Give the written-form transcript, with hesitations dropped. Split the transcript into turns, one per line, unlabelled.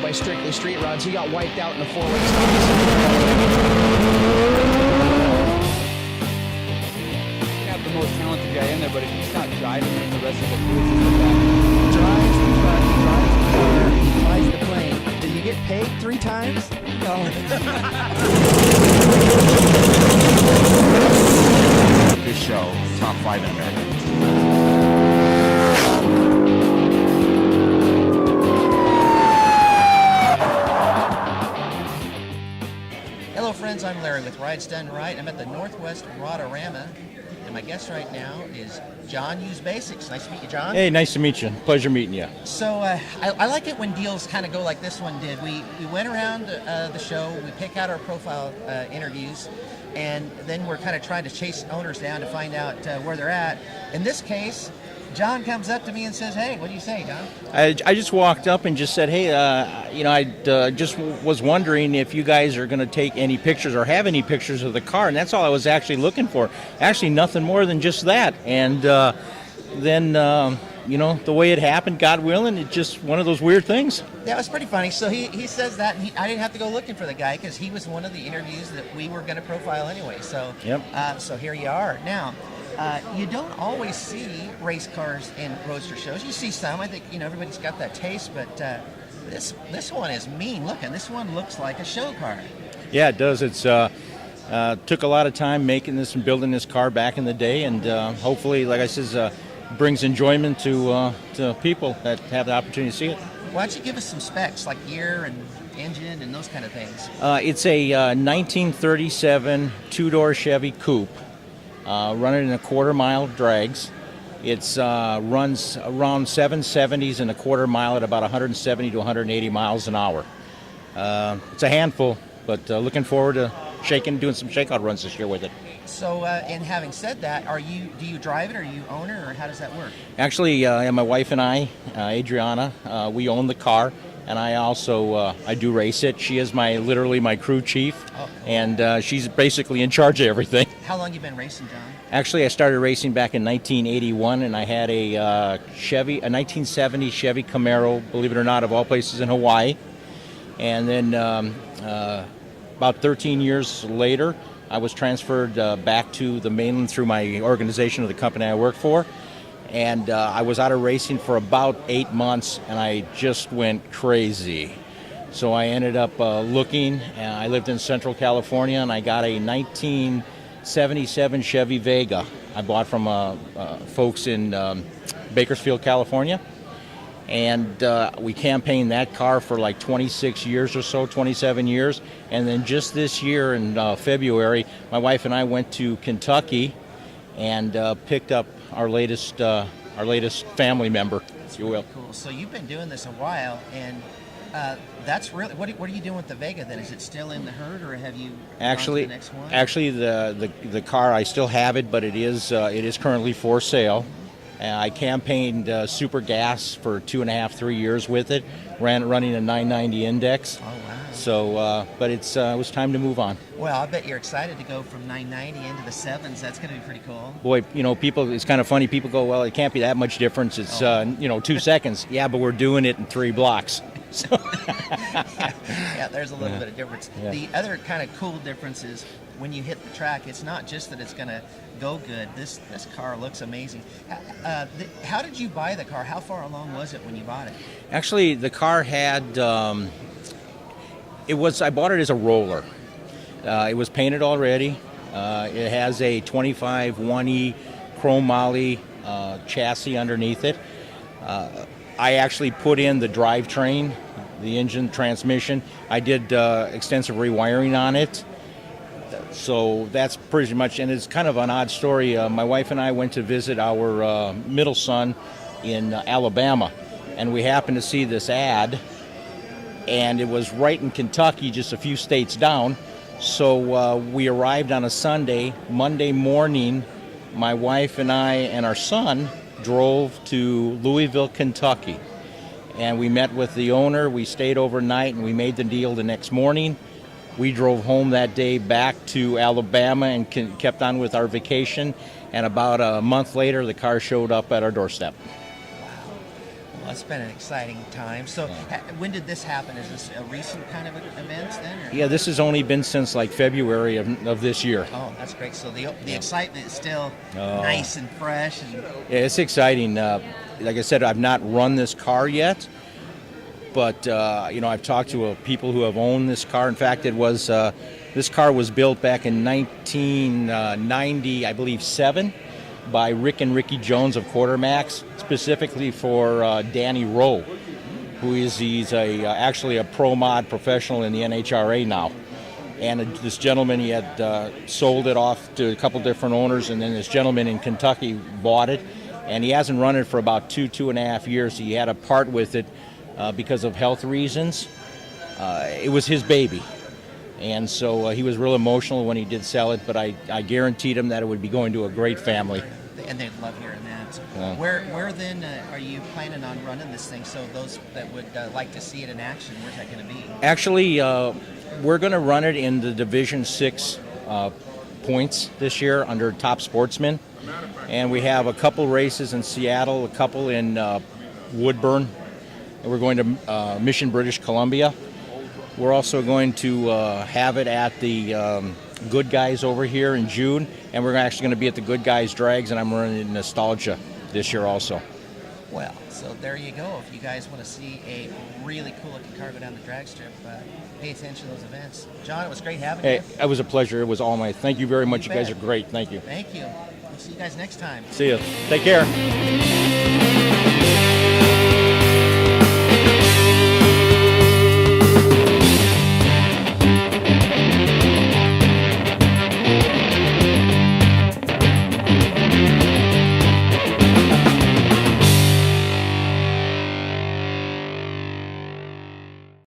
by strictly street rods. He got wiped out in the four-way stop.
Have the most talented guy in there, but if he's not driving it, the rest of the crew is just back.
Drives the truck, drives the car, he flies the plane. Did you get paid 3 times? No.
This show, Top 5 in America.
Hello friends, I'm Larry with Rides Done Right. I'm at the Northwest Rodarama, and my guest right now is John Uzbasic. Nice to meet you, John.
Hey, nice to meet you. Pleasure meeting you.
So I like it when deals kind of go like this one did. We went around the show, we pick out our profile interviews, and then we're kind of trying to chase owners down to find out where they're at. In this case, John comes up to me and says, "Hey, what do you say, John?"
I just walked up and just said, "Hey, I just was wondering if you guys are going to take any pictures or have any pictures of the car," and that's all I was actually looking for. Actually, nothing more than just that. And then, the way it happened, God willing, it's just one of those weird things.
Yeah, it was pretty funny. So he says that, and I didn't have to go looking for the guy because he was one of the interviews that we were going to profile anyway. So,
yep.
So here you are now. You don't always see race cars in roadster shows. You see some. I think everybody's got that taste, but this one is mean looking. This one looks like a show car.
Yeah, it does. It's took a lot of time making this and building this car back in the day, and hopefully, like I says, brings enjoyment to people that have the opportunity to see it.
Why don't you give us some specs like gear and engine and those kind of things?
It's a 1937 two-door Chevy Coupe. Running in a quarter-mile drags. It's runs around 770s and a quarter mile at about 170 to 180 miles an hour. It's a handful, but looking forward to doing some shakeout runs this year with it.
So, and having said that, do you drive it, or are you own it, or how does that work?
Actually, my wife and I, Adriana, we own the car. And I also I do race it. She is literally my crew chief, and she's basically in charge of everything.
How long you been racing, John?
Actually, I started racing back in 1981, and I had a 1970 Chevy Camaro, believe it or not, of all places in Hawaii. And then about 13 years later, I was transferred back to the mainland through my organization of the company I work for. And I was out of racing for about 8 months, and I just went crazy. So I ended up looking, and I lived in Central California, and I got a 1977 Chevy Vega I bought from folks in Bakersfield, California. And we campaigned that car for like 26 years or so, 27 years. And then just this year in February, my wife and I went to Kentucky and picked up our latest family member, if you will.
Cool. So you've been doing this a while, and that's really what are you doing with the Vega then? Is it still in the herd, or have you
actually
gone to the next one?
Actually, the car, I still have it, but it is currently for sale. I campaigned super gas for 2.5-3 years with it, running a 990 index.
Oh wow!
So, but it was time to move on.
Well, I bet you're excited to go from 990 into the 7s. That's going to be pretty cool.
Boy, people, it's kind of funny. People go, well, it can't be that much difference. It's 2 seconds. Yeah, but we're doing it in 3 blocks. So.
yeah, there's a little bit of difference.
Yeah.
The other kind of cool difference is when you hit the track, it's not just that it's going to go good. This car looks amazing. How did you buy the car? How far along was it when you bought it?
Actually, the car had I bought it as a roller. It was painted already. It has a 25 1E chrome moly chassis underneath it. I actually put in the drivetrain, the engine, transmission. I did extensive rewiring on it. So that's pretty much, and it's kind of an odd story. My wife and I went to visit our middle son in Alabama, and we happened to see this ad, and it was right in Kentucky, just a few states down. So we arrived on a Sunday. Monday morning, my wife and I and our son drove to Louisville, Kentucky, and we met with the owner. We stayed overnight, and we made the deal the next morning. We drove home that day back to Alabama and kept on with our vacation, and about a month later, the car showed up at our doorstep.
Wow. It's been an exciting time. So when did this happen? Is this a recent kind of event then? Or?
Yeah, this has only been since like February of this year.
Oh, that's great. So the excitement is still nice and fresh. And...
Yeah, it's exciting. Like I said, I've not run this car yet, but I've talked to people who have owned this car. In fact, this car was built back in 1990, I believe, 7, by Rick and Ricky Jones of Quartermax, specifically for Danny Rowe, he's actually a pro mod professional in the NHRA now. And this gentleman, he had sold it off to a couple different owners, and then this gentleman in Kentucky bought it, and he hasn't run it for about 2.5 years. He had to part with it because of health reasons. It was his baby. And so he was real emotional when he did sell it, but I guaranteed him that it would be going to a great family.
And they'd love hearing that.
Yeah.
Where then are you planning on running this thing? So those that would like to see it in action, where's that going to be?
Actually, we're going to run it in the Division 6 points this year under Top Sportsman. And we have a couple races in Seattle, a couple in Woodburn, and we're going to Mission, British Columbia. We're also going to have it at the Good Guys over here in June, and we're actually going to be at the Good Guys Drags, and I'm running Nostalgia this year also.
Well, so there you go. If you guys want to see a really cool looking car go down the drag strip, pay attention to those events. John, it was great having you.
It was a pleasure. It was all my. Thank you very much. You guys are great. Thank you.
Thank you. We'll see you guys next time.
See you. Take care.